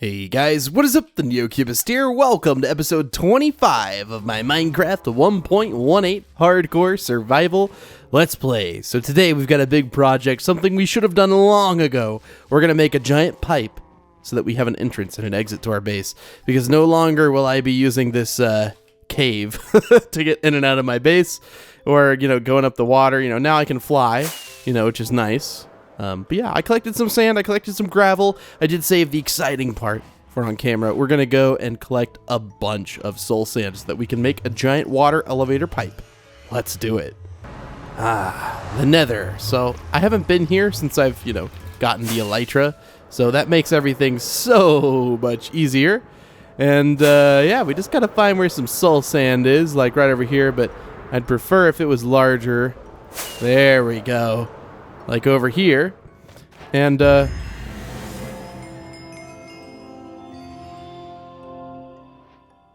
Hey guys, what is up? TheNeocubest here. Welcome to episode 25 of my Minecraft 1.18 hardcore survival let's play. So today we've got a big project, something we should have done long ago. We're going to make a giant pipe so that we have an entrance and an exit to our base, because no longer will I be using this cave to get in and out of my base, or, going up the water. Now I can fly, which is nice. But yeah, I collected some sand, I collected some gravel. I did save the exciting part for on camera. We're going to go and collect a bunch of soul sand so that we can make a giant water elevator pipe. Let's do it. The Nether. So I haven't been here since I've, gotten the elytra. So that makes everything so much easier. And yeah, we just got to find where some soul sand is, like right over here. But I'd prefer if it was larger. There we go. Like over here, and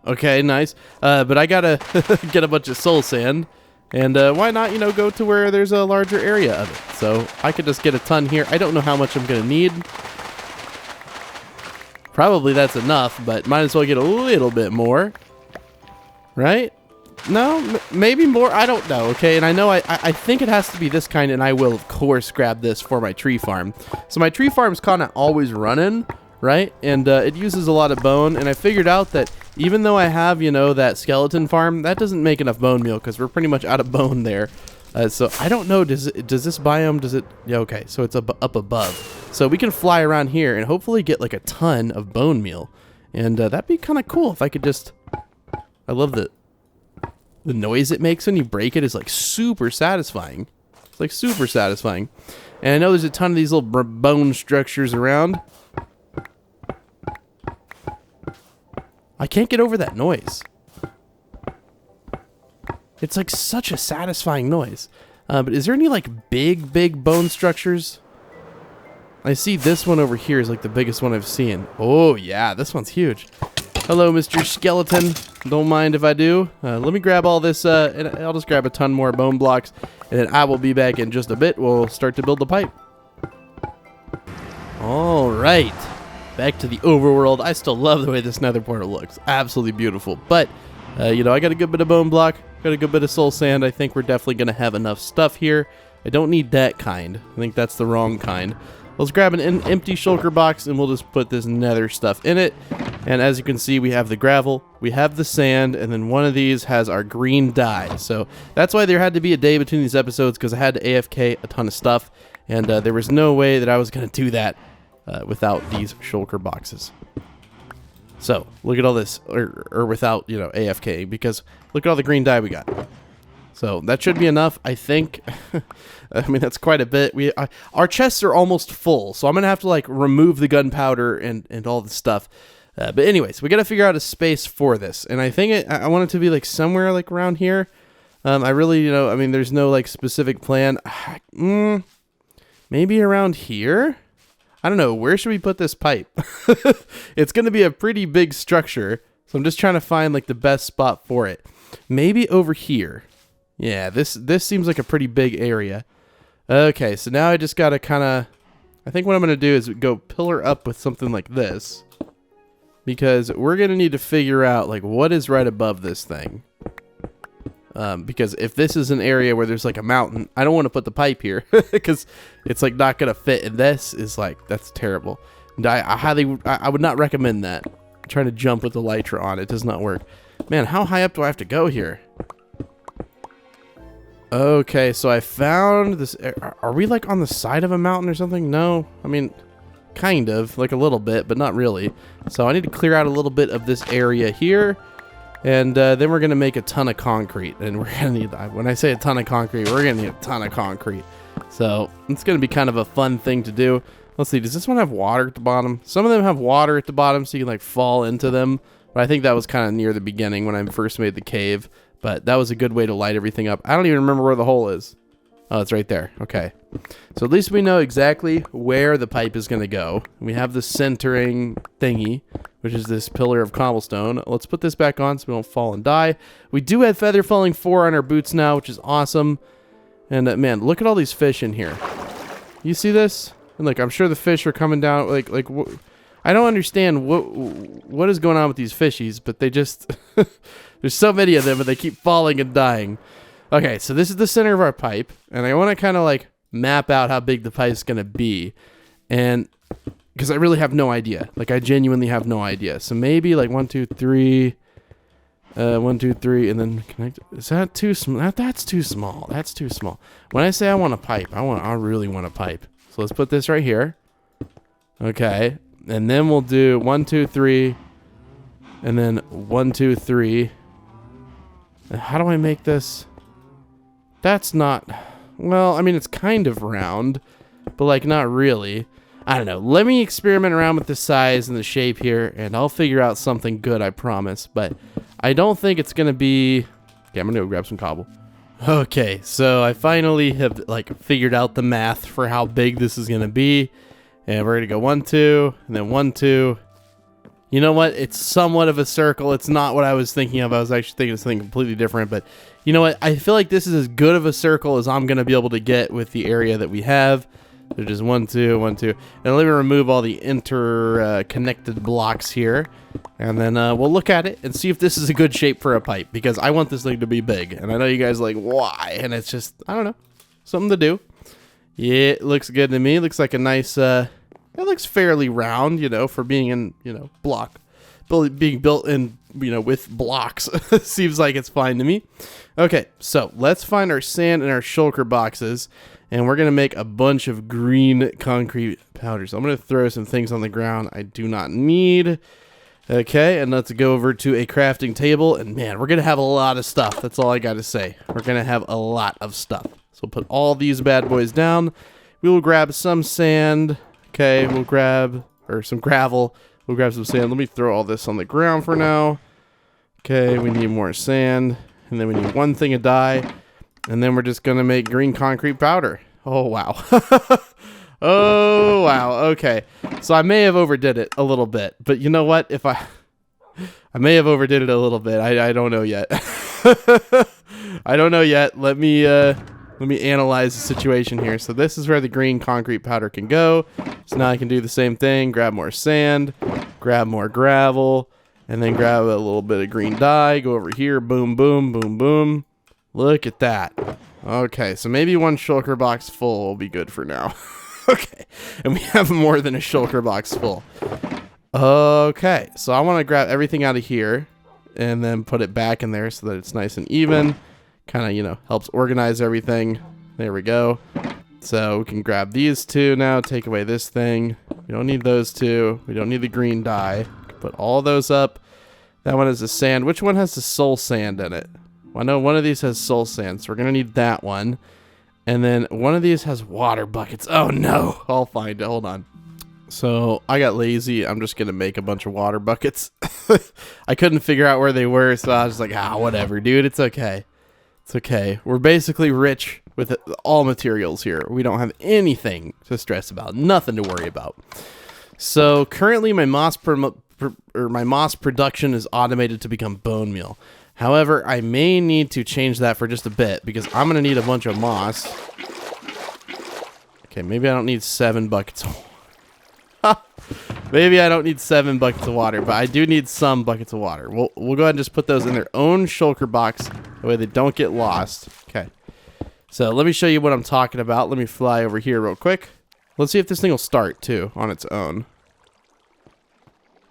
okay, nice. But I gotta get a bunch of soul sand, and why not, go to where there's a larger area of it. So I could just get a ton here. I don't know how much I'm gonna need. Probably that's enough, but might as well get a little bit more, right? No, maybe more. I don't know. Okay, and I know I think it has to be this kind, and I will of course grab this for my tree farm. So my tree farm's kind of always running, right? And it uses a lot of bone, and I figured out that even though I have, that skeleton farm, that doesn't make enough bone meal because we're pretty much out of bone there. So I don't know. Does this biome? Yeah. Okay. So it's up above, so we can fly around here and hopefully get like a ton of bone meal, and that'd be kind of cool if I could just. I love the noise it makes when you break it is like super satisfying. It's like super satisfying. And I know there's a ton of these little bone structures around. I can't get over that noise. It's like such a satisfying noise. But is there any like big bone structures? I see this one over here is like the biggest one I've seen. Oh yeah, this one's huge. Hello, Mr. Skeleton. Don't mind if I do. Let me grab all this, and I'll just grab a ton more bone blocks, and then I will be back in just a bit. We'll start to build the pipe. All right. Back to the overworld. I still love the way this nether portal looks. Absolutely beautiful. But, I got a good bit of bone block, got a good bit of soul sand. I think we're definitely going to have enough stuff here. I don't need that kind. I think that's the wrong kind. Let's grab an empty shulker box, and we'll just put this nether stuff in it. And as you can see, we have the gravel, we have the sand, and then one of these has our green dye. So that's why there had to be a day between these episodes, because I had to AFK a ton of stuff, and there was no way that I was going to do that without these shulker boxes. So look at all this, or without, AFK, because look at all the green dye we got. So that should be enough, I think. I mean, that's quite a bit. Our chests are almost full, so I'm gonna have to like remove the gunpowder and all the stuff. But anyways, we gotta figure out a space for this, and I think I want it to be like somewhere like around here. I really, I mean, there's no like specific plan. Maybe around here. I don't know. Where should we put this pipe? It's gonna be a pretty big structure, so I'm just trying to find like the best spot for it. Maybe over here. Yeah, this seems like a pretty big area. Okay, so now I just gotta I think what I'm gonna do is go pillar up with something like this, because we're gonna need to figure out like what is right above this thing. Because if this is an area where there's like a mountain, I don't want to put the pipe here because it's like not gonna fit, and this is like, that's terrible. And I would not recommend that. Trying to jump with the elytra on it does not work. Man, how high up do I have to go here? Okay, so I found this. Are we like on the side of a mountain or something? No, I mean, kind of, like a little bit, but not really. So I need to clear out a little bit of this area here, and then we're gonna make a ton of concrete. And we're gonna need, when I say a ton of concrete, we're gonna need a ton of concrete. So it's gonna be kind of a fun thing to do. Let's see, does this one have water at the bottom? Some of them have water at the bottom, so you can like fall into them. But I think that was kind of near the beginning when I first made the cave. But that was a good way to light everything up. I don't even remember where the hole is. Oh, it's right there. Okay. So at least we know exactly where the pipe is going to go. We have the centering thingy, which is this pillar of cobblestone. Let's put this back on so we don't fall and die. We do have feather falling 4 on our boots now, which is awesome. And man, look at all these fish in here. You see this? And like, I'm sure the fish are coming down. I don't understand what is going on with these fishies, but they just... There's so many of them, but they keep falling and dying. Okay, so this is the center of our pipe, and I want to kind of like map out how big the pipe is going to be. And because I really have no idea. Like, I genuinely have no idea. So maybe like 1, 2, 3... 1, 2, 3, and then connect. Is that too small? That's too small. That's too small. When I say I want a pipe, I really want a pipe. So let's put this right here. Okay, and then we'll do 1, 2, 3, and then 1, 2, 3. And how do I make this? That's not. Well, I mean, it's kind of round, but like not really. I don't know. Let me experiment around with the size and the shape here, and I'll figure out something good, I promise. But I don't think it's going to be... Okay, I'm going to go grab some cobble. Okay, so I finally have like figured out the math for how big this is going to be. And we're going to go 1, 2, and then 1, 2. You know what? It's somewhat of a circle. It's not what I was thinking of. I was actually thinking of something completely different. But you know what? I feel like this is as good of a circle as I'm going to be able to get with the area that we have. There's just 1, 2, 1, 2. And let me remove all the interconnected blocks here. And then we'll look at it and see if this is a good shape for a pipe. Because I want this thing to be big. And I know you guys are like, why? And it's just, I don't know. Something to do. Yeah, it looks good to me. It looks like a nice, it looks fairly round, you know, for being in, you know, being built in, you know, with blocks. Seems like it's fine to me. Okay, so let's find our sand and our shulker boxes. And we're going to make a bunch of green concrete powder. So I'm going to throw some things on the ground I do not need. Okay, and let's go over to a crafting table. And man, we're going to have a lot of stuff. That's all I got to say. We're going to have a lot of stuff. So we'll put all these bad boys down. We will grab some sand. Okay, we'll grab, or some gravel. We'll grab some sand. Let me throw all this on the ground for now. Okay, we need more sand. And then we need one thing of dye. And then we're just going to make green concrete powder. Oh, wow. Oh, wow. Okay. So I may have overdid it a little bit. But you know what? If I may have overdid it a little bit. I don't know yet. I don't know yet. Let me analyze the situation here. So this is where the green concrete powder can go. So now I can do the same thing. Grab more sand. Grab more gravel. And then grab a little bit of green dye. Go over here. Boom, boom, boom, boom. Look at that. Okay, so maybe one shulker box full will be good for now. Okay, and we have more than a shulker box full. Okay, so I want to grab everything out of here and then put it back in there so that it's nice and even. Kind of, you know, helps organize everything. There we go. So we can grab these two now, take away this thing. We don't need those two. We don't need the green dye. Put all those up. That one is the sand. Which one has the soul sand in it? Well, I know one of these has soul sand, so we're going to need that one. And then one of these has water buckets. Oh, no. I'll find it. Hold on. So I got lazy. I'm just going to make a bunch of water buckets. I couldn't figure out where they were, so I was like, whatever, dude. It's okay. It's okay. We're basically rich with all materials here. We don't have anything to stress about. Nothing to worry about. So currently my moss production is automated to become bone meal. However, I may need to change that for just a bit because I'm going to need a bunch of moss. Okay, maybe I don't need 7 buckets. Maybe I don't need 7 buckets of water, but I do need some buckets of water. We'll go ahead and just put those in their own shulker box. That way they don't get lost. Okay. So let me show you what I'm talking about. Let me fly over here real quick. Let's see if this thing will start too on its own.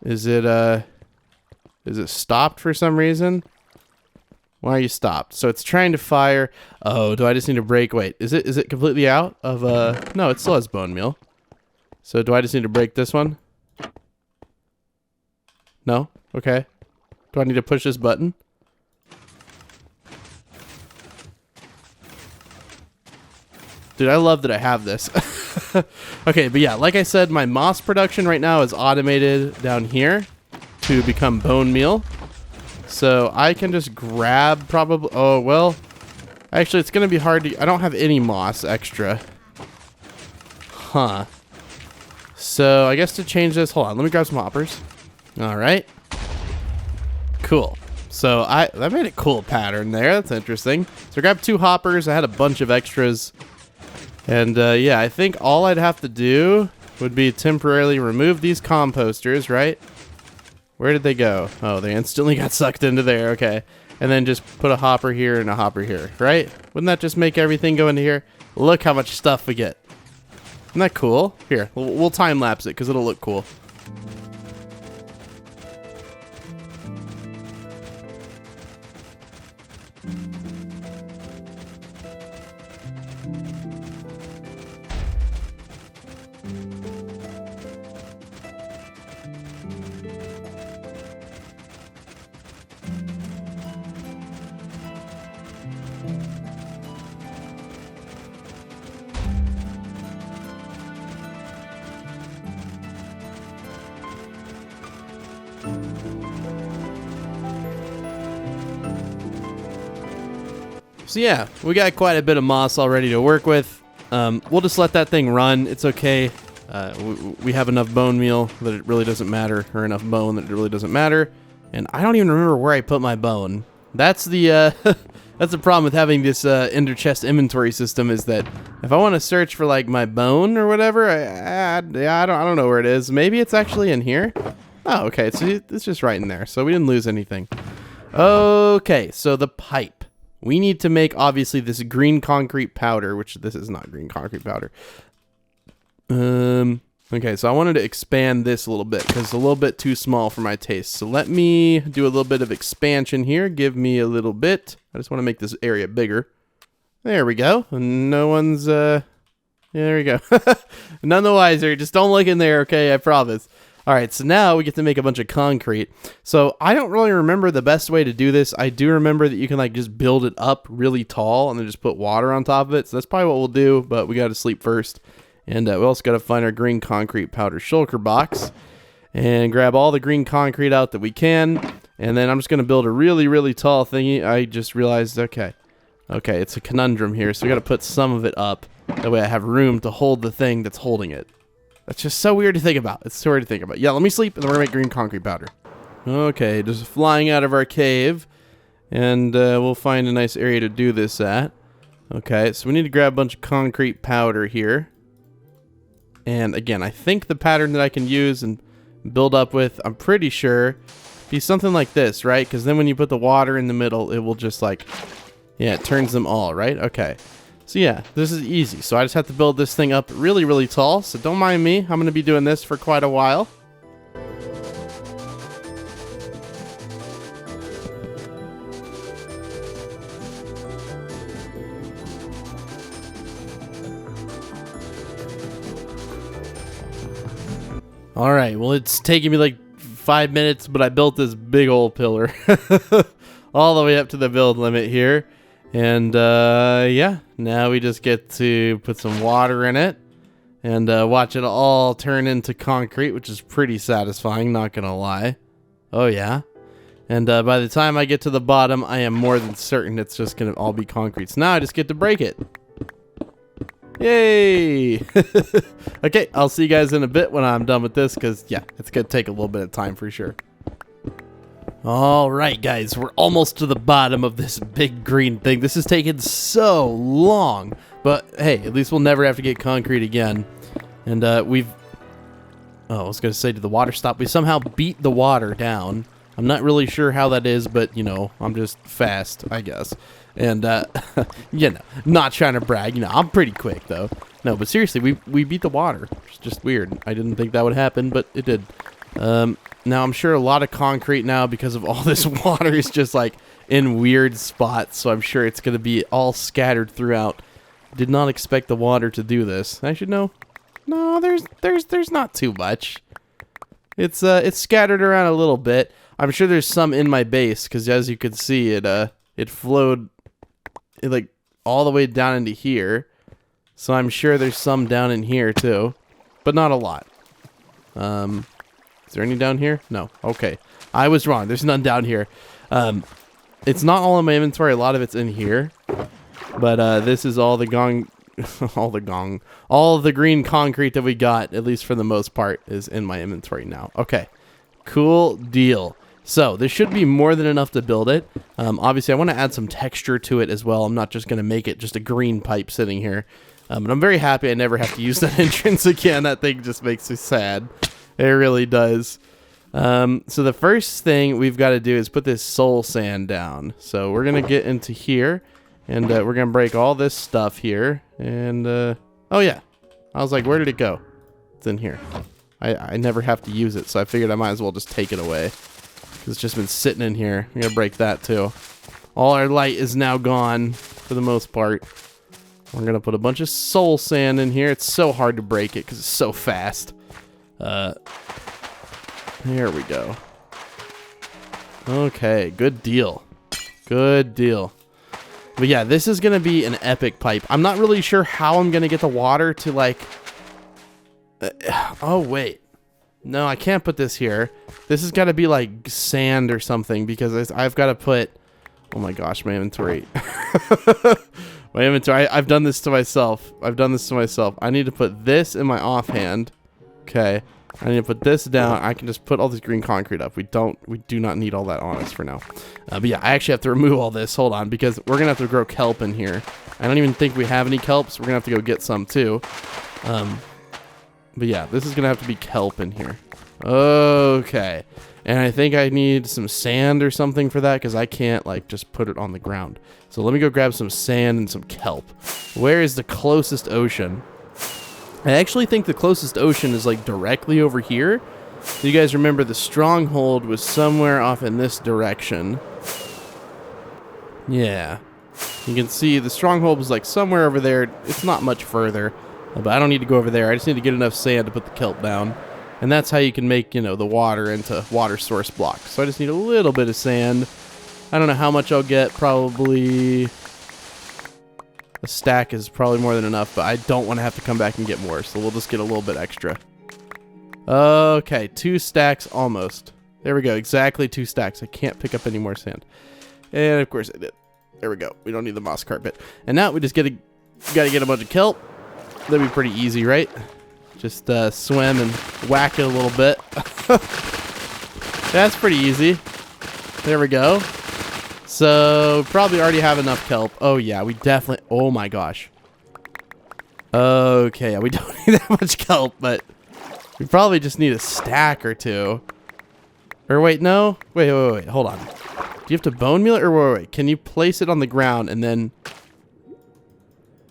Is it stopped for some reason? Why are you stopped? So it's trying to fire. Oh, do I just need to break? Wait, is it completely out of no, it still has bone meal. So do I just need to break this one? No? Okay. Do I need to push this button? Dude, I love that I have this. Okay, but yeah, like I said, my moss production right now is automated down here to become bone meal. So I can just grab probably... Oh, well, actually, it's going to be hard to... I don't have any moss extra. Huh. So I guess to change this... Hold on, let me grab some hoppers. All right. Cool. So that made a cool pattern there. That's interesting. So I grabbed 2 hoppers. I had a bunch of extras. And yeah, I think all I'd have to do would be temporarily remove these composters, right? Where did they go? Oh, they instantly got sucked into there. Okay. And then just put a hopper here and a hopper here, right? Wouldn't that just make everything go into here? Look how much stuff we get. Isn't that cool? Here, we'll time lapse it because it'll look cool. So yeah, we got quite a bit of moss already to work with. We'll just let that thing run. It's okay. We have enough bone meal that it really doesn't matter, or enough bone that it really doesn't matter. And I don't even remember where I put my bone. That's the that's the problem with having this ender chest inventory system, is that if I want to search for like my bone or whatever, I don't know where it is. Maybe it's actually in here. Oh, okay. So it's just right in there. So we didn't lose anything. Okay, so the pipe. We need to make, obviously, this green concrete powder, which this is not green concrete powder. Okay, so I wanted to expand this a little bit because it's a little bit too small for my taste. So let me do a little bit of expansion here. Give me a little bit. I just want to make this area bigger. There we go. No one's, yeah, there we go. None the wiser. Just don't look in there, okay? I promise. All right, so now we get to make a bunch of concrete. So I don't really remember the best way to do this. I do remember that you can like just build it up really tall and then just put water on top of it. So that's probably what we'll do, but we got to sleep first. And we also got to find our green concrete powder shulker box and grab all the green concrete out that we can. And then I'm just going to build a really, really tall thingy. I just realized, okay, it's a conundrum here. So we got to put some of it up. That way I have room to hold the thing that's holding it. That's just so weird to think about. It's so weird to think about. Yeah, let me sleep, and then we're going to make green concrete powder. Okay, just flying out of our cave. And we'll find a nice area to do this at. Okay, so we need to grab a bunch of concrete powder here. And again, I think the pattern that I can use and build up with, I'm pretty sure, be something like this, right? Because then when you put the water in the middle, it will just like, yeah, it turns them all, right? Okay. So yeah, this is easy. So I just have to build this thing up really, really tall. So don't mind me. I'm going to be doing this for quite a while. All right. Well, it's taking me like 5 minutes, but I built this big old pillar all the way up to the build limit here. And yeah, now we just get to put some water in it and watch it all turn into concrete, which is pretty satisfying, not gonna lie. Oh yeah. And by the time I get to the bottom, I am more than certain it's just gonna all be concrete. So now I just get to break it. Yay! Okay, I'll see you guys in a bit when I'm done with this, because yeah, it's gonna take a little bit of time for sure. Alright guys, we're almost to the bottom of this big green thing. This has taken so long, but hey, at least we'll never have to get concrete again. And I was going to say, did the water stop? We somehow beat the water down. I'm not really sure how that is, but you know, I'm just fast, I guess. And you know, not trying to brag, you know, I'm pretty quick though. No, but seriously, we beat the water. It's just weird. I didn't think that would happen, but it did. Now I'm sure a lot of concrete now, because of all this water, is just like in weird spots, so I'm sure it's going to be all scattered throughout. Did not expect the water to do this. Actually, no, there's not too much. It's scattered around a little bit. I'm sure there's some in my base, because as you can see, it flowed like all the way down into here. So I'm sure there's some down in here too, but not a lot. Is there any down here? No. Okay. I was wrong. There's none down here. It's not all in my inventory. A lot of it's in here. But this is all the all the green concrete that we got, at least for the most part, is in my inventory now. Okay. Cool deal. So this should be more than enough to build it. Obviously, I want to add some texture to it as well. I'm not just going to make it just a green pipe sitting here. But I'm very happy I never have to use that entrance again. That thing just makes me sad. It really does. So the first thing we've got to do is put this soul sand down. So we're going to get into here, and we're going to break all this stuff here. And, oh yeah. I was like, where did it go? It's in here. I never have to use it, so I figured I might as well just take it away. It's just been sitting in here. I'm going to break that too. All our light is now gone for the most part. We're going to put a bunch of soul sand in here. It's so hard to break it because it's so fast. There we go. Okay, good deal. Good deal. But yeah, this is going to be an epic pipe. I'm not really sure how I'm going to get the water to like... oh, wait. No, I can't put this here. This has got to be like sand or something because I've got to put... Oh my gosh, my inventory. My inventory. I've done this to myself. I need to put this in my offhand. Okay. I need to put this down. I can just put all this green concrete up. We do not need all that on us for now. But yeah, I actually have to remove all this. Hold on, because we're gonna have to grow kelp in here. I don't even think we have any kelp, so we're gonna have to go get some too. But yeah, this is gonna have to be kelp in here. Okay. And I think I need some sand or something for that because I can't like just put it on the ground. So let me go grab some sand and some kelp. Where is the closest ocean? I actually think the closest ocean is like directly over here. So you guys remember the stronghold was somewhere off in this direction. Yeah. You can see the stronghold was like somewhere over there. It's not much further, but I don't need to go over there. I just need to get enough sand to put the kelp down. And that's how you can make, you know, the water into water source blocks. So I just need a little bit of sand. I don't know how much I'll get. Probably a stack is probably more than enough, but I don't want to have to come back and get more. So we'll just get a little bit extra. Okay, 2 stacks almost. There we go. Exactly 2 stacks. I can't pick up any more sand. And of course I did. There we go. We don't need the moss carpet. And now we just gotta get a bunch of kelp. That'd be pretty easy, right? Just swim and whack it a little bit. That's pretty easy. There we go. So probably already have enough kelp. Oh yeah, we definitely... Oh my gosh. Okay, yeah, we don't need that much kelp, but we probably just need a stack or 2. Or wait, no? Wait, hold on. Do you have to bone meal it? Or wait. Can you place it on the ground and then...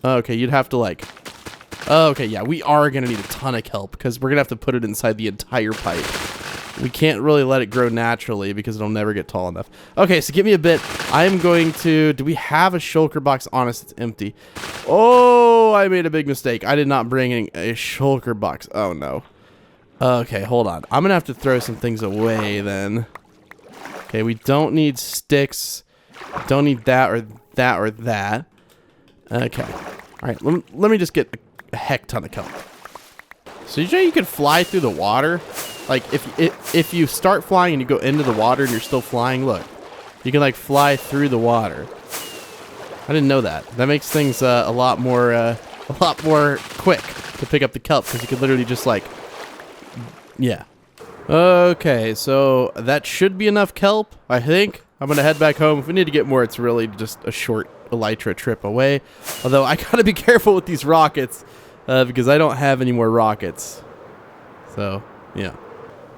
Okay, you'd have to like... Okay, yeah, we are going to need a ton of kelp because we're going to have to put it inside the entire pipe. We can't really let it grow naturally because it'll never get tall enough. Okay, so give me a bit. I'm going to... Do we have a shulker box on us? It's empty. Oh, I made a big mistake. I did not bring in a shulker box. Oh, no. Okay, hold on. I'm going to have to throw some things away then. Okay, we don't need sticks. Don't need that or that or that. Okay. All right, let me just get a heck ton of kelp. So you know you can fly through the water? Like, if you start flying and you go into the water and you're still flying, look. You can, like, fly through the water. I didn't know that. That makes things a lot more quick to pick up the kelp because you could literally just, like... Yeah. Okay, so that should be enough kelp, I think. I'm going to head back home. If we need to get more, it's really just a short elytra trip away. Although, I got to be careful with these rockets because I don't have any more rockets. So, yeah.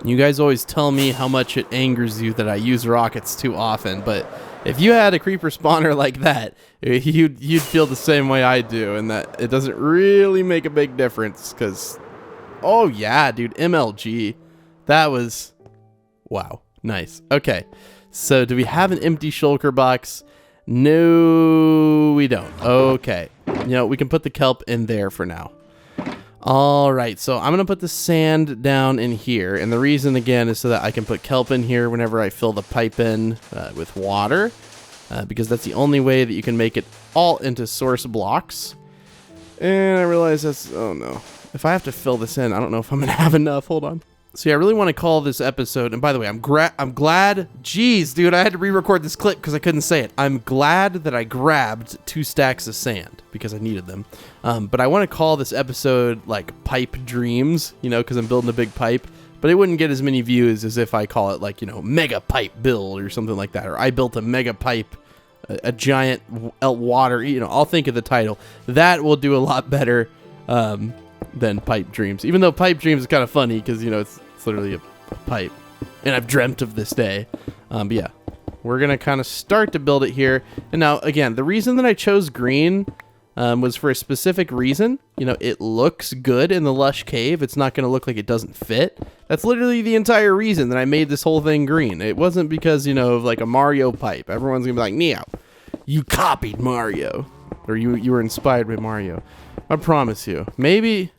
You guys always tell me how much it angers you that I use rockets too often, but if you had a creeper spawner like that, you'd feel the same way I do, and that it doesn't really make a big difference, because... Oh, yeah, dude, MLG. That was... Wow, nice. Okay, so do we have an empty shulker box? No, we don't. Okay. You know, we can put the kelp in there for now. All right, so I'm going to put the sand down in here. And the reason, again, is so that I can put kelp in here whenever I fill the pipe in with water. Because that's the only way that you can make it all into source blocks. And I realize that's... Oh, no. If I have to fill this in, I don't know if I'm going to have enough. Hold on. So yeah, I really want to call this episode, and by the way, I'm glad, jeez, dude, I had to re-record this clip because I couldn't say it. I'm glad that I grabbed 2 stacks of sand because I needed them. But I want to call this episode like Pipe Dreams, you know, because I'm building a big pipe, but it wouldn't get as many views as if I call it like, you know, Mega Pipe Build or something like that, or I built a mega pipe a giant water, I'll think of the title. That will do a lot better than Pipe Dreams. Even though Pipe Dreams is kind of funny because, it's literally a pipe. And I've dreamt of this day. But yeah, we're going to kind of start to build it here. And now, again, the reason that I chose green was for a specific reason. It looks good in the lush cave. It's not going to look like it doesn't fit. That's literally the entire reason that I made this whole thing green. It wasn't because, of like a Mario pipe. Everyone's going to be like, Neo, you copied Mario. Or you were inspired by Mario. I promise you. Maybe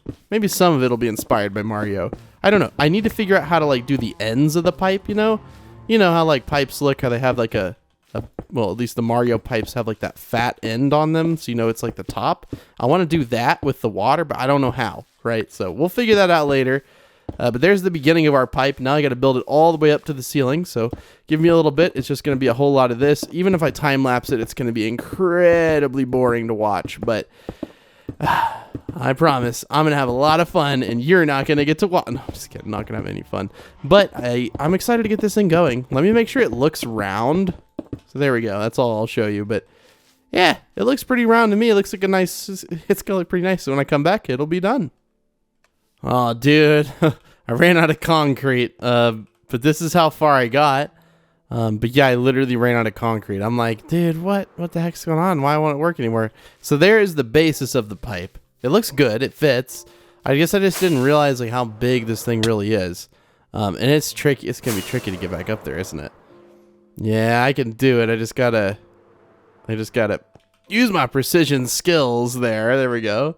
some of it will be inspired by Mario. I don't know. I need to figure out how to, like, do the ends of the pipe, You know how, like, pipes look, how they have, like, well, at least the Mario pipes have like that fat end on them, so it's like the top. I want to do that with the water, but I don't know how, right? So we'll figure that out later. But there's the beginning of our pipe. Now I got to build it all the way up to the ceiling, so give me a little bit. It's just going to be a whole lot of this. Even if I time-lapse it, it's going to be incredibly boring to watch, but I promise I'm going to have a lot of fun, and you're not going to get to watch. No, I'm just kidding. I'm not going to have any fun. But I'm excited to get this thing going. Let me make sure it looks round. So there we go. That's all I'll show you. But yeah, it looks pretty round to me. It looks like it's going to look pretty nice. So when I come back, it'll be done. Oh, dude, I ran out of concrete. But this is how far I got. But yeah, I literally ran out of concrete. I'm like, dude, what the heck's going on? Why won't it work anymore? So there is the basis of the pipe. It looks good. It fits. I guess I just didn't realize like how big this thing really is. And it's tricky. It's going to be tricky to get back up there, isn't it? Yeah, I can do it. I just gotta use my precision skills there. There we go.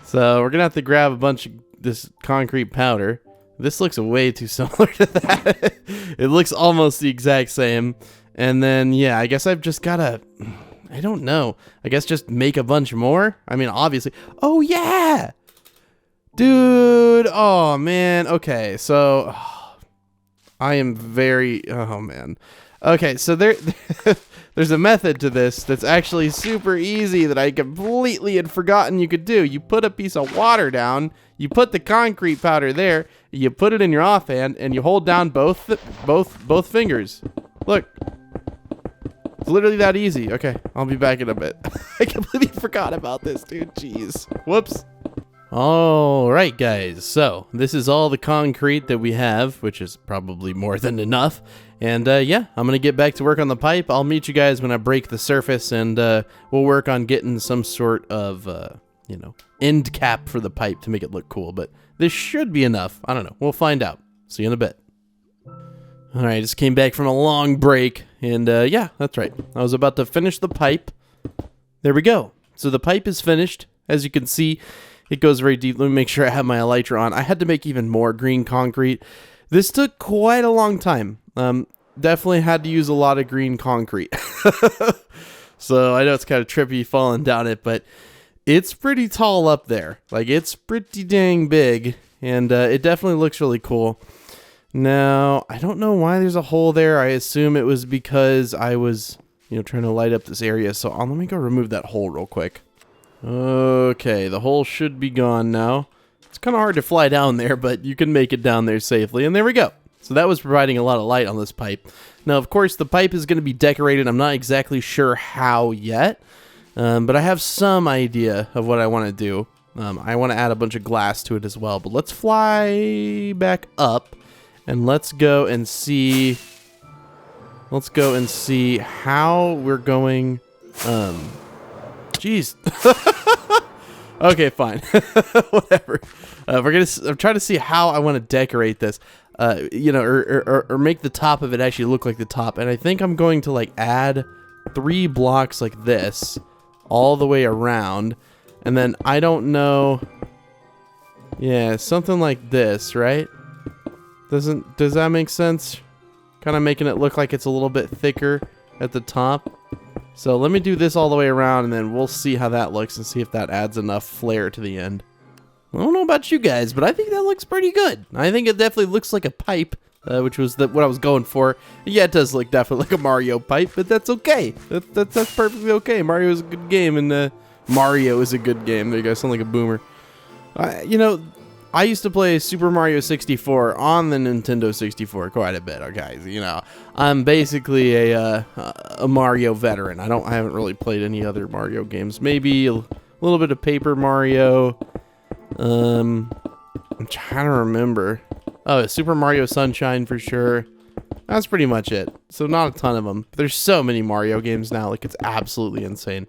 So we're gonna have to grab a bunch of this concrete powder. This looks way too similar to that. It looks almost the exact same. And then, yeah, I guess I've just gotta, I don't know. I guess just make a bunch more. I mean, obviously. Oh, yeah! Dude, oh, man. Okay, so I am very, oh, man. Okay, so there's a method to this that's actually super easy that I completely had forgotten you could do. You put a piece of water down, you put the concrete powder there, you put it in your offhand, and you hold down both fingers. Look. It's literally that easy. Okay, I'll be back in a bit. I completely forgot about this, dude. Jeez. Whoops. All right, guys. So this is all the concrete that we have, which is probably more than enough. And yeah, I'm going to get back to work on the pipe. I'll meet you guys when I break the surface, and we'll work on getting some sort of, end cap for the pipe to make it look cool. But this should be enough. I don't know. We'll find out. See you in a bit. All right, just came back from a long break, and yeah, that's right. I was about to finish the pipe. There we go. So the pipe is finished. As you can see, it goes very deep. Let me make sure I have my elytra on. I had to make even more green concrete. This took quite a long time. Definitely had to use a lot of green concrete. So I know it's kind of trippy falling down it, but it's pretty tall up there. Like, it's pretty dang big, and it definitely looks really cool. Now, I don't know why there's a hole there. I assume it was because I was, trying to light up this area. So let me go remove that hole real quick. Okay, the hole should be gone now. It's kind of hard to fly down there, but you can make it down there safely. And there we go. So that was providing a lot of light on this pipe. Now, of course, the pipe is going to be decorated. I'm not exactly sure how yet, but I have some idea of what I want to do. I want to add a bunch of glass to it as well. But let's fly back up. And let's go and see how we're going. Jeez. Okay, fine. Whatever. I'm trying to see how I want to decorate this. Or make the top of it actually look like the top. And I think I'm going to like add 3 blocks like this all the way around. And then I don't know. Yeah, something like this, right? Does that make sense? Kind of making it look like it's a little bit thicker at the top. So let me do this all the way around, and then we'll see how that looks and see if that adds enough flair to the end. I don't know about you guys, but I think that looks pretty good. I think it definitely looks like a pipe, which was what I was going for. Yeah, it does look definitely like a Mario pipe, but that's okay. That's perfectly okay. Mario is a good game, and Mario is a good game. There you go. I sound like a boomer. I used to play Super Mario 64 on the Nintendo 64 quite a bit, okay? You know, I'm basically a Mario veteran. I haven't really played any other Mario games. Maybe a little bit of Paper Mario. I'm trying to remember. Oh, Super Mario Sunshine for sure. That's pretty much it. So not a ton of them. There's so many Mario games now, like it's absolutely insane.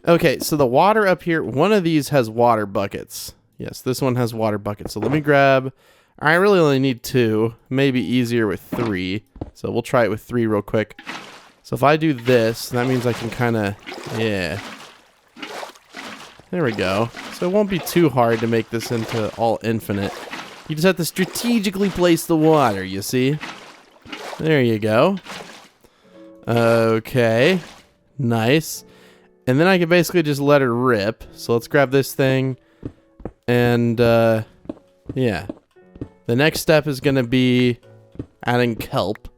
Okay, so the water up here, one of these has water buckets. Yes, this one has water buckets. So let me grab, I really only need 2, maybe easier with 3. So we'll try it with 3 real quick. So if I do this, that means I can kind of, yeah. There we go. So it won't be too hard to make this into all infinite. You just have to strategically place the water, you see? There you go. Okay. Nice. And then I can basically just let her rip. So let's grab this thing. And, yeah. The next step is going to be adding kelp.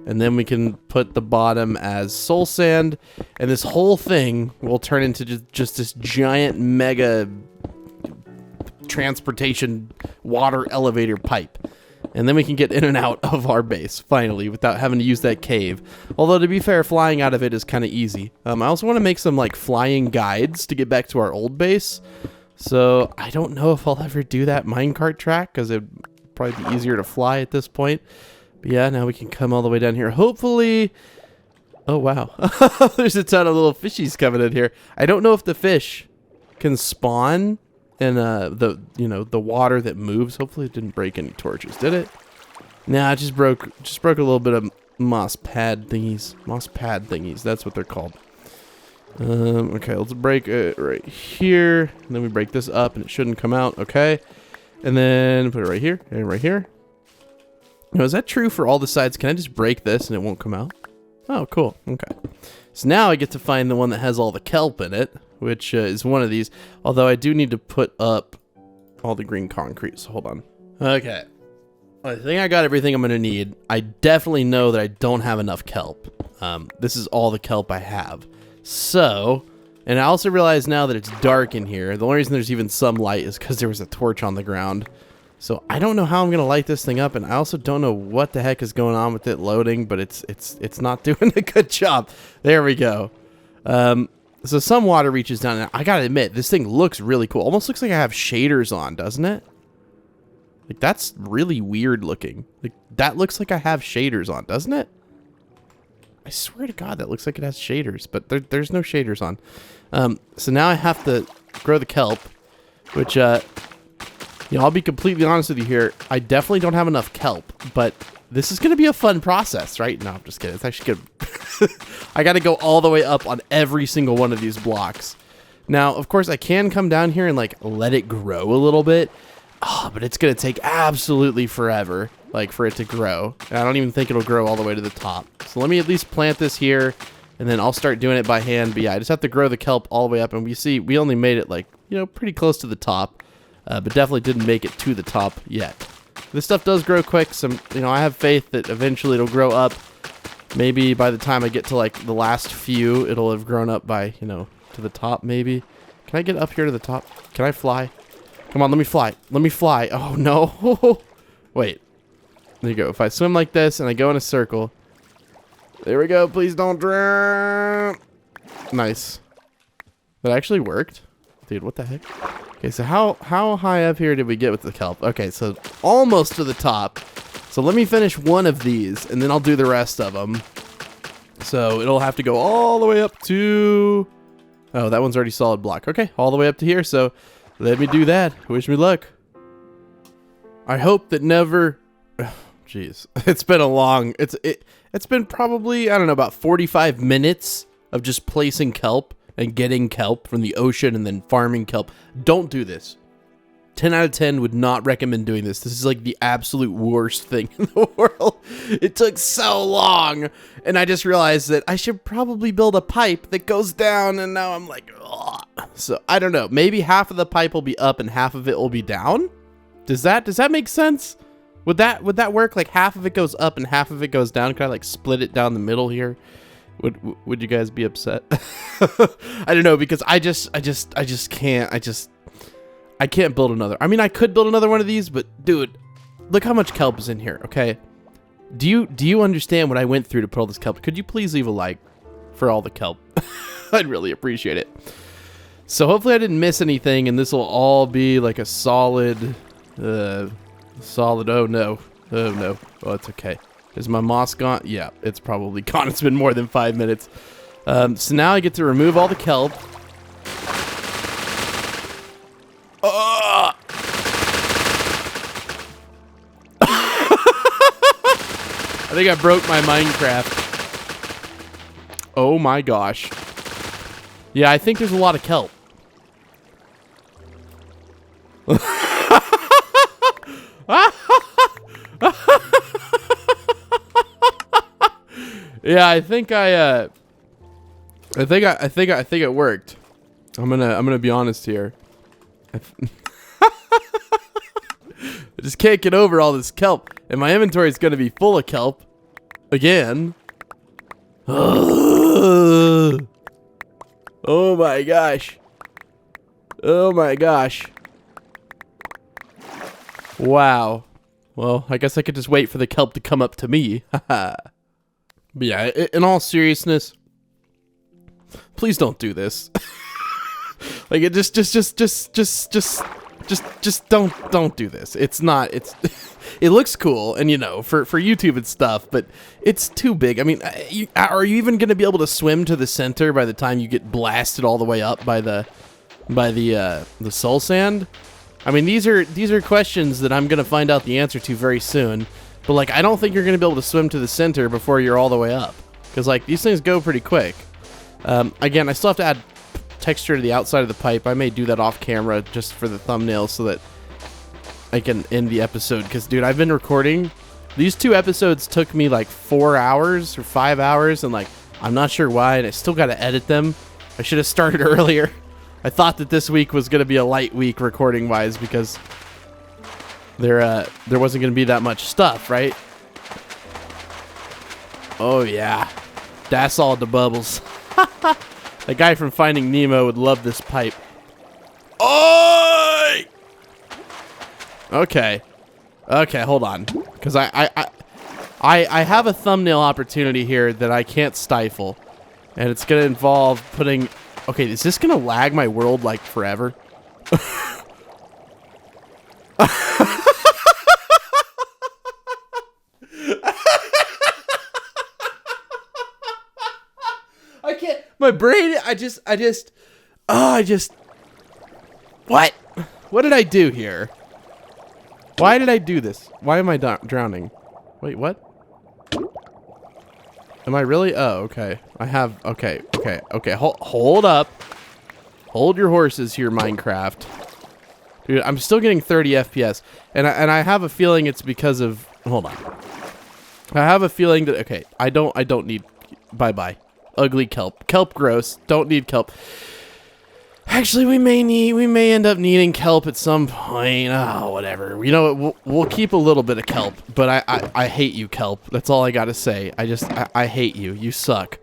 And then we can put the bottom as soul sand. And this whole thing will turn into just this giant mega transportation water elevator pipe. And then we can get in and out of our base, finally, without having to use that cave. Although, to be fair, flying out of it is kind of easy. I also want to make some, like, flying guides to get back to our old base. So, I don't know if I'll ever do that minecart track, because it'd probably be easier to fly at this point. But yeah, now we can come all the way down here. Hopefully... Oh, wow. There's a ton of little fishies coming in here. I don't know if the fish can spawn... And the water that moves. Hopefully it didn't break any torches, did it? Nah, it just broke a little bit of moss pad thingies. Moss pad thingies, that's what they're called. Okay, let's break it right here. And then we break this up and it shouldn't come out, okay? And then put it right here and right here. Now, is that true for all the sides? Can I just break this and it won't come out? Oh, cool, okay. So now I get to find the one that has all the kelp in it, which is one of these. Although I do need to put up all the green concrete, so hold on. Okay. I think I got everything I'm going to need. I definitely know that I don't have enough kelp. This is all the kelp I have. So, and I also realize now that it's dark in here. The only reason there's even some light is because there was a torch on the ground. So I don't know how I'm going to light this thing up, and I also don't know what the heck is going on with it loading, but it's not doing a good job. There we go. So some water reaches down, and I gotta admit, this thing looks really cool. Almost looks like I have shaders on, doesn't it? Like, that's really weird looking. Like, that looks like I have shaders on, doesn't it? I swear to God, that looks like it has shaders, but there's no shaders on. So now I have to grow the kelp, which, you know, I'll be completely honest with you here. I definitely don't have enough kelp, but this is going to be a fun process, right? No, I'm just kidding. It's actually good. I got to go all the way up on every single one of these blocks. Now, of course, I can come down here and, like, let it grow a little bit. Oh, but it's going to take absolutely forever, like, for it to grow. And I don't even think it'll grow all the way to the top. So let me at least plant this here, and then I'll start doing it by hand. But yeah, I just have to grow the kelp all the way up. And we see we only made it, like, you know, pretty close to the top. But definitely didn't make it to the top yet. This stuff does grow quick, so, you know, I have faith that eventually it'll grow up. Maybe by the time I get to, like, the last few, it'll have grown up by, you know, to the top, maybe. Can I get up here to the top? Can I fly? Come on, let me fly. Let me fly. Oh, no. Wait. There you go. If I swim like this and I go in a circle. There we go. Please don't drown. Nice. That actually worked. Dude, what the heck? Okay, so how high up here did we get with the kelp? Okay, so almost to the top. So let me finish one of these, and then I'll do the rest of them. So it'll have to go all the way up to... Oh, that one's already solid block. Okay, all the way up to here, so let me do that. Wish me luck. I hope that never... Jeez, it's been a long... It's been probably, I don't know, about 45 minutes of just placing kelp and getting kelp from the ocean and then farming kelp. Don't do this. 10 out of 10 would not recommend doing this. This is like the absolute worst thing in the world. It took so long. And I just realized that I should probably build a pipe that goes down, and now I'm like, ugh. So I don't know. Maybe half of the pipe will be up and half of it will be down. Does that make sense? Would that work? Like half of it goes up and half of it goes down. Can I like split it down the middle here? Would you guys be upset? I don't know, because I just can't. I can't build another. I mean, I could build another one of these, but dude, look how much kelp is in here, okay? Do you understand what I went through to put all this kelp? Could you please leave a like for all the kelp? I'd really appreciate it. So hopefully I didn't miss anything, and this will all be like a solid, oh no. Oh, it's okay. Is my moss gone? Yeah, it's probably gone. It's been more than 5 minutes. So now I get to remove all the kelp. I think I broke my Minecraft. Oh my gosh. Yeah, I think there's a lot of kelp. Yeah, I think it worked. I'm gonna be honest here. I just can't get over all this kelp, and my inventory is gonna be full of kelp again. Oh my gosh. Oh my gosh. Wow. Well, I guess I could just wait for the kelp to come up to me. But yeah, in all seriousness, please don't do this. Like, it just don't do this. It's not, it looks cool, and you know, for YouTube and stuff, but it's too big. I mean, are you even going to be able to swim to the center by the time you get blasted all the way up by the soul sand? I mean, these are questions that I'm going to find out the answer to very soon. But like, I don't think you're going to be able to swim to the center before you're all the way up, because like these things go pretty quick. Again, I still have to add texture to the outside of the pipe. I may do that off camera just for the thumbnail so that I can end the episode, because dude, I've been recording. These 2 episodes took me like 4 hours or 5 hours, and like, I'm not sure why, and I still got to edit them. I should have started earlier. I thought that this week was going to be a light week recording wise, because there wasn't going to be that much stuff, right? Oh yeah, that's all the bubbles. The guy from Finding Nemo would love this pipe. Oh! Okay, hold on, because I have a thumbnail opportunity here that I can't stifle, and it's gonna involve putting. Okay, is this gonna lag my world like forever? I can't. My brain. What? What did I do here? Why did I do this? Why am I drowning? Wait, what? Am I really? Oh, okay. I have. Okay. Hold up. Hold your horses here, Minecraft. Dude, I'm still getting 30 FPS, and I have a feeling it's because of. Hold on. I have a feeling that. Okay, I don't need. Bye. Ugly kelp. Kelp gross. Don't need kelp. Actually, we may end up needing kelp at some point. Oh, whatever. You know what? We'll keep a little bit of kelp, but I hate you, kelp. That's all I gotta say. I hate you. You suck.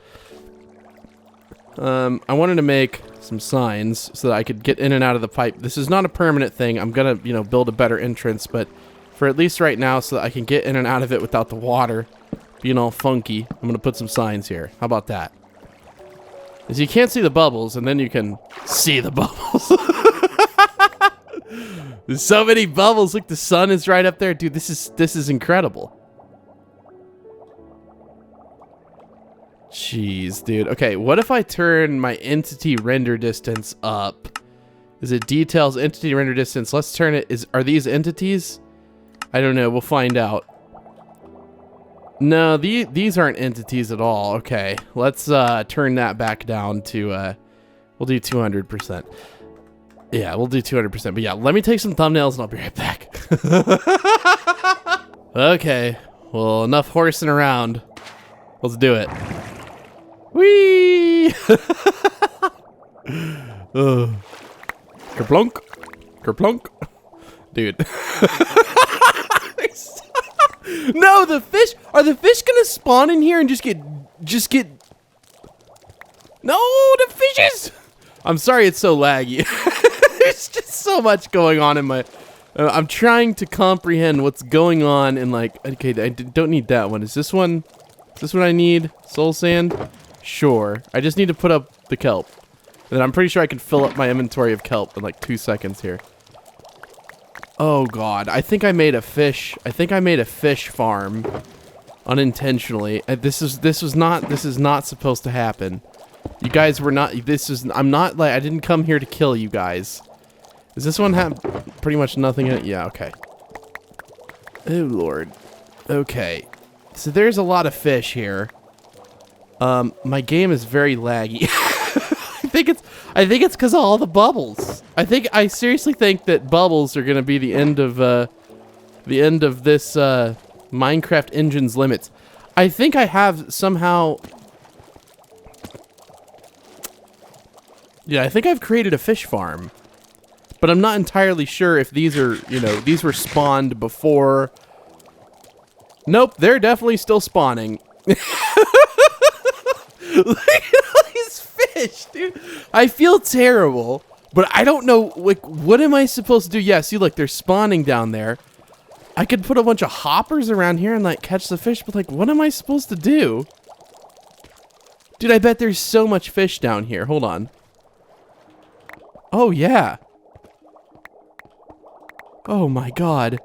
I wanted to make some signs so that I could get in and out of the pipe. This is not a permanent thing. I'm gonna, you know, build a better entrance, but for at least right now, so that I can get in and out of it without the water being all funky, I'm gonna put some signs here. How about that? Is you can't see the bubbles, and then you can see the bubbles. There's so many bubbles. Look, the sun is right up there, dude. This is incredible. Jeez, dude. Okay, what if I turn my entity render distance up? Is it details entity render distance? Let's turn it. Are these entities? I don't know. We'll find out. No, these aren't entities at all. Okay, let's turn that back down to, we'll do 200%. Yeah, we'll do 200%. But yeah, let me take some thumbnails and I'll be right back. Okay, well, enough horsing around. Let's do it. Whee! Kerplunk. Kerplunk. Dude. No, the fish. Are the fish gonna spawn in here and just get? No, the fishes. I'm sorry, it's so laggy. There's just so much going on in my... I'm trying to comprehend what's going on in, like... Okay, I don't need that one. Is this one... Is this what I need? Soul sand? Sure. I just need to put up the kelp. And then I'm pretty sure I can fill up my inventory of kelp in like 2 seconds here. Oh god, I think I made a fish. I think I made a fish farm unintentionally. This is not supposed to happen. You guys were not. I'm not like I didn't come here to kill you guys. Does this one have pretty much nothing in it? Yeah. Okay. Oh lord. Okay. So there's a lot of fish here. My game is very laggy. I think it's because of all the bubbles. I seriously think that bubbles are gonna be the end of this Minecraft engine's limits. I think I have somehow. Yeah, I think I've created a fish farm, but I'm not entirely sure if these are, these were spawned before. Nope, they're definitely still spawning. Look at all these fish, dude. I feel terrible, but I don't know, like, what am I supposed to do? Yeah, see, look, they're spawning down there. I could put a bunch of hoppers around here and, like, catch the fish, but, like, what am I supposed to do? Dude, I bet there's so much fish down here. Hold on. Oh, yeah. Oh, my God.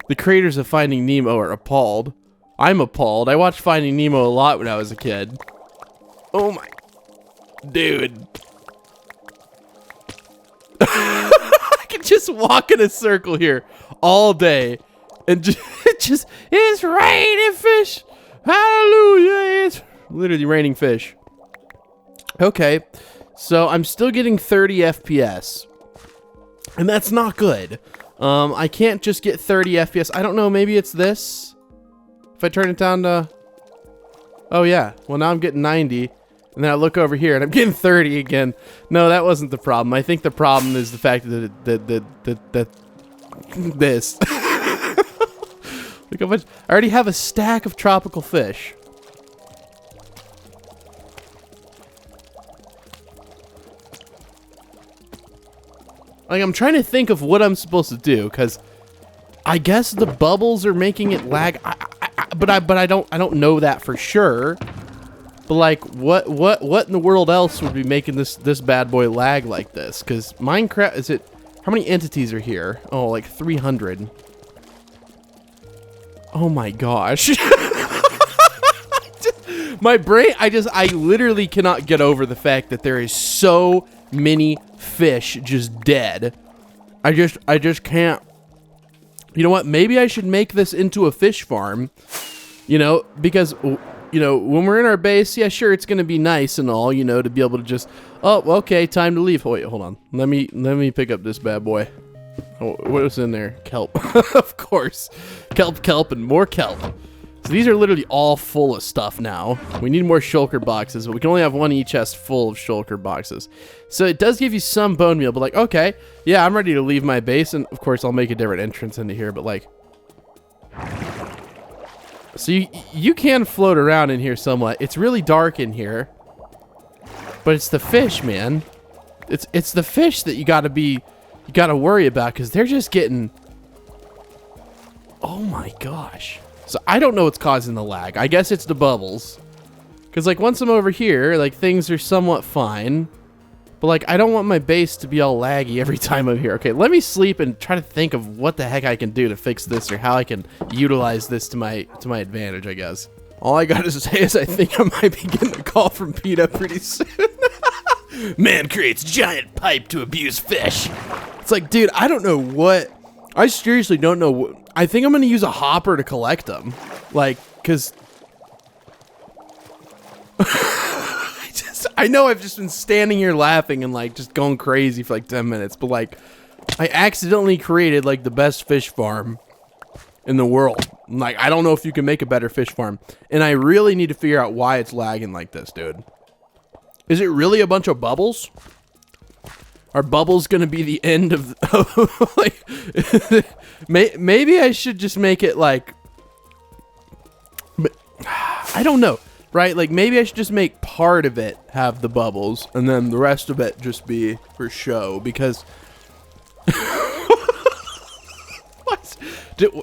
The creators of Finding Nemo are appalled. I'm appalled. I watched Finding Nemo a lot when I was a kid. Oh my... Dude. I can just walk in a circle here all day and it's raining fish. Hallelujah. It's literally raining fish. Okay. So I'm still getting 30 FPS. And that's not good. I can't just get 30 FPS. I don't know, maybe it's this. If I turn it down to... Oh yeah, well now I'm getting 90. And then I look over here and I'm getting 30 again. No, that wasn't the problem. I think the problem is the fact that this. Look how much... I already have a stack of tropical fish. Like, I'm trying to think of what I'm supposed to do, because I guess the bubbles are making it lag. But I don't know that for sure. But like, what in the world else would be making this bad boy lag like this? Because Minecraft, is it? How many entities are here? Oh, like 300. Oh my gosh. My brain, I literally cannot get over the fact that there is so many fish just dead. I just can't. You know what? Maybe I should make this into a fish farm. Because, when we're in our base, yeah, sure, it's going to be nice and all, to be able to just, oh, okay, time to leave. Oh, wait, hold on. Let me pick up this bad boy. Oh, what was in there? Kelp. Of course. Kelp, and more kelp. So these are literally all full of stuff now. We need more shulker boxes, but we can only have one chest full of shulker boxes. So it does give you some bone meal, but like, okay, yeah, I'm ready to leave my base, and of course I'll make a different entrance into here, but like... So you can float around in here somewhat. It's really dark in here. But it's the fish, man. It's the fish that you gotta worry about, because they're just getting... Oh my gosh. So I don't know what's causing the lag. I guess it's the bubbles. Because like once I'm over here, like things are somewhat fine. But like I don't want my base to be all laggy every time I'm here. Okay, let me sleep and try to think of what the heck I can do to fix this, or how I can utilize this to my advantage, I guess. All I gotta say is I think I might be getting a call from PETA pretty soon. Man creates giant pipe to abuse fish. It's like, dude, I don't know what... I seriously don't know what... I think I'm gonna use a hopper to collect them. Like, cause... I know I've just been standing here laughing and like just going crazy for like 10 minutes, but like I accidentally created like the best fish farm in the world. Like, I don't know if you can make a better fish farm, and I really need to figure out why it's lagging like this, dude. Is it really a bunch of bubbles? Are bubbles gonna be the end of like maybe I should just make it like, but I don't know. Right, like maybe I should just make part of it have the bubbles and then the rest of it just be for show, because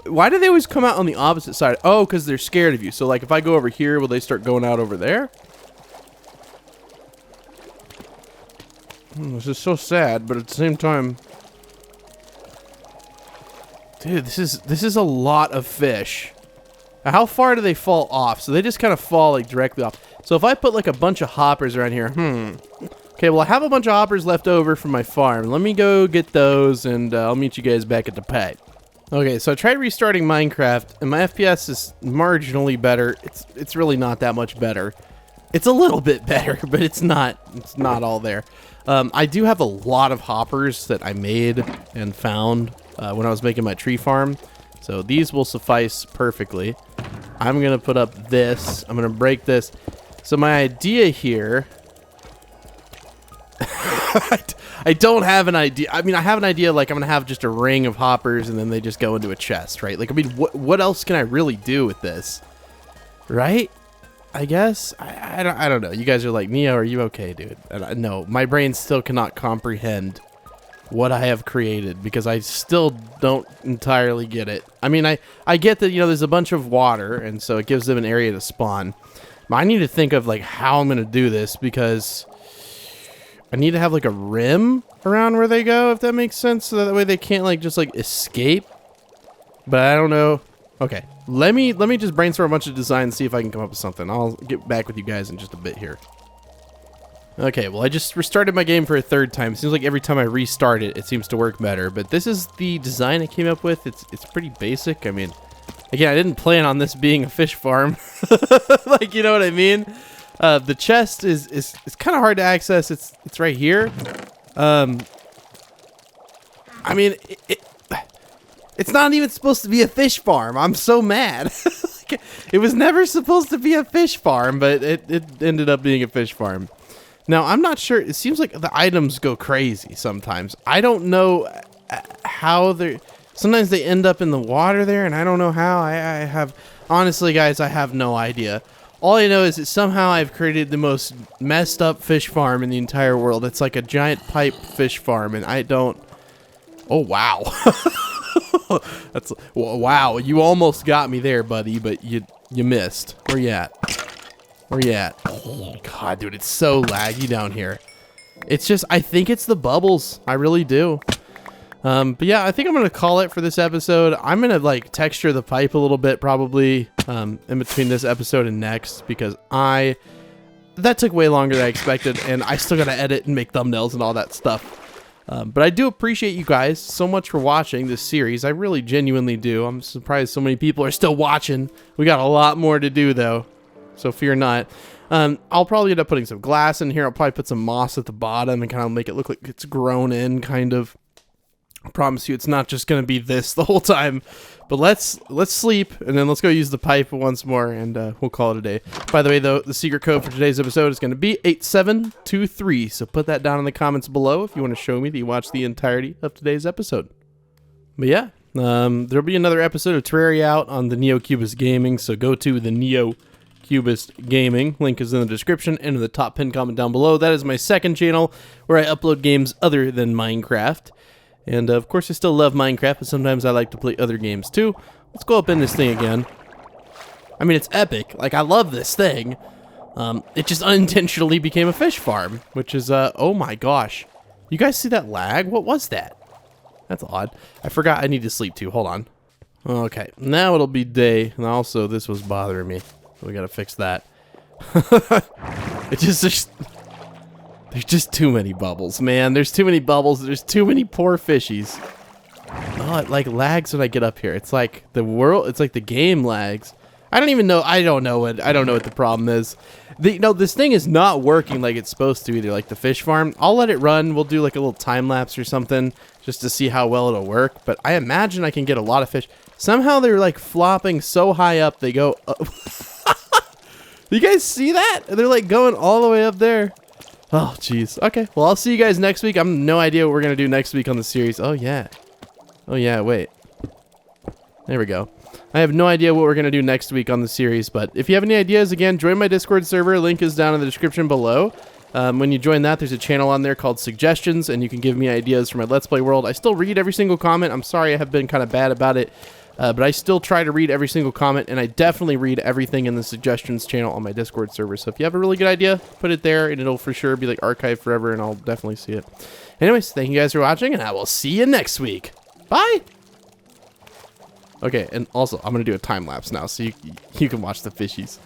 Why do they always come out on the opposite side? Oh, because they're scared of you. So, like, if I go over here, will they start going out over there? This is so sad, but at the same time... Dude, this is a lot of fish. Now, how far do they fall off? So they just kind of fall, like, directly off. So if I put, like, a bunch of hoppers around here... Okay, well, I have a bunch of hoppers left over from my farm. Let me go get those, and I'll meet you guys back at the pipe. Okay, so I tried restarting Minecraft, and my FPS is marginally better. It's really not that much better. It's a little bit better, but it's not all there. I do have a lot of hoppers that I made and found when I was making my tree farm. So these will suffice perfectly. I'm going to put up this. I'm going to break this. So my idea here... I don't have an idea. I mean, I have an idea, like, I'm going to have just a ring of hoppers and then they just go into a chest, right? Like, I mean, what else can I really do with this? Right? I guess? I don't know. You guys are like, Neo, are you okay, dude? And no, my brain still cannot comprehend what I have created because I still don't entirely get it. I mean, I get that, you know, there's a bunch of water and so it gives them an area to spawn. But I need to think of, like, how I'm going to do this because... I need to have like a rim around where they go, if that makes sense, so that way they can't like just like escape. But I don't know. Okay, let me just brainstorm a bunch of designs and see if I can come up with something. I'll get back with you guys in just a bit here. Okay, well I just restarted my game for a third time. It seems like every time I restart it, it seems to work better. But this is the design I came up with. It's pretty basic. I mean, again, I didn't plan on this being a fish farm. Like, you know what I mean? The chest is kind of hard to access. It's right here. I mean, it's not even supposed to be a fish farm. I'm so mad. It was never supposed to be a fish farm, but it ended up being a fish farm. Now, I'm not sure. It seems like the items go crazy sometimes. I don't know how they're... Sometimes they end up in the water there, and I don't know how. I have... Honestly, guys, I have no idea. All I know is that somehow I've created the most messed up fish farm in the entire world. It's like a giant pipe fish farm, and I don't... Oh, wow. That's... Wow, you almost got me there, buddy, but you missed. Where you at? Where you at? Oh, God, dude, it's so laggy down here. It's just... I think it's the bubbles. I really do. But yeah, I think I'm going to call it for this episode. I'm going to like texture the pipe a little bit probably in between this episode and next because that took way longer than I expected and I still got to edit and make thumbnails and all that stuff. But I do appreciate you guys so much for watching this series. I really genuinely do. I'm surprised so many people are still watching. We got a lot more to do though, so fear not. I'll probably end up putting some glass in here. I'll probably put some moss at the bottom and kind of make it look like it's grown in kind of. I promise you it's not just going to be this the whole time. But let's sleep, and then let's go use the pipe once more, and we'll call it a day. By the way, though, the secret code for today's episode is going to be 8723. So put that down in the comments below if you want to show me that you watched the entirety of today's episode. But yeah, there'll be another episode of Terraria out on the TheNeocubest Gaming, so go to the TheNeocubest Gaming. Link is in the description and in the top pinned comment down below. That is my second channel where I upload games other than Minecraft. And of course I still love Minecraft, but sometimes I like to play other games too. Let's go up in this thing again. I mean, it's epic. Like, I love this thing. It just unintentionally became a fish farm, which is, oh my gosh. You guys see that lag? What was that? That's odd. I forgot I need to sleep too. Hold on. Okay, now it'll be day. And also, this was bothering me. So we gotta fix that. There's just too many bubbles, man. There's too many bubbles. There's too many poor fishies. Oh, it like lags when I get up here. It's like the world. It's like the game lags. I don't even know. I don't know what the problem is. This thing is not working like it's supposed to either. Like the fish farm. I'll let it run. We'll do like a little time lapse or something just to see how well it'll work. But I imagine I can get a lot of fish. Somehow they're like flopping so high up they go. You guys see that? They're like going all the way up there. Oh, jeez. Okay, well, I'll see you guys next week. I have no idea what we're going to do next week on the series. Oh, yeah. Oh, yeah, wait. There we go. I have no idea what we're going to do next week on the series, but if you have any ideas, again, join my Discord server. Link is down in the description below. When you join that, there's a channel on there called Suggestions, and you can give me ideas for my Let's Play world. I still read every single comment. I'm sorry I have been kind of bad about it. But I still try to read every single comment, and I definitely read everything in the suggestions channel on my Discord server. So if you have a really good idea, put it there, and it'll for sure be like archived forever, and I'll definitely see it. Anyways, thank you guys for watching, and I will see you next week. Bye! Okay, and also, I'm going to do a time lapse now, so you can watch the fishies.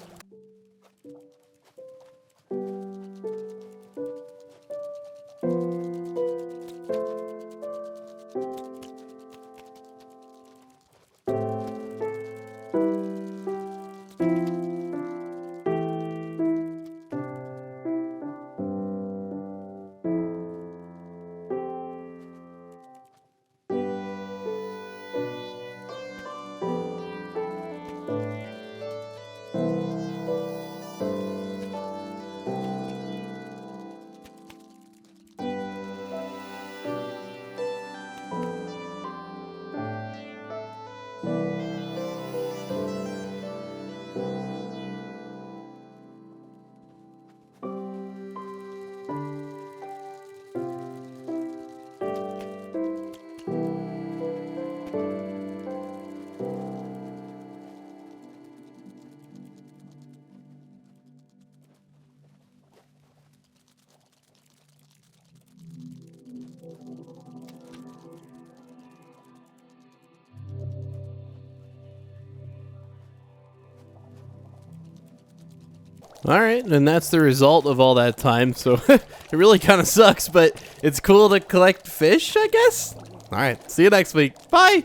Alright, and that's the result of all that time, so it really kind of sucks, but it's cool to collect fish, I guess? Alright, see you next week. Bye!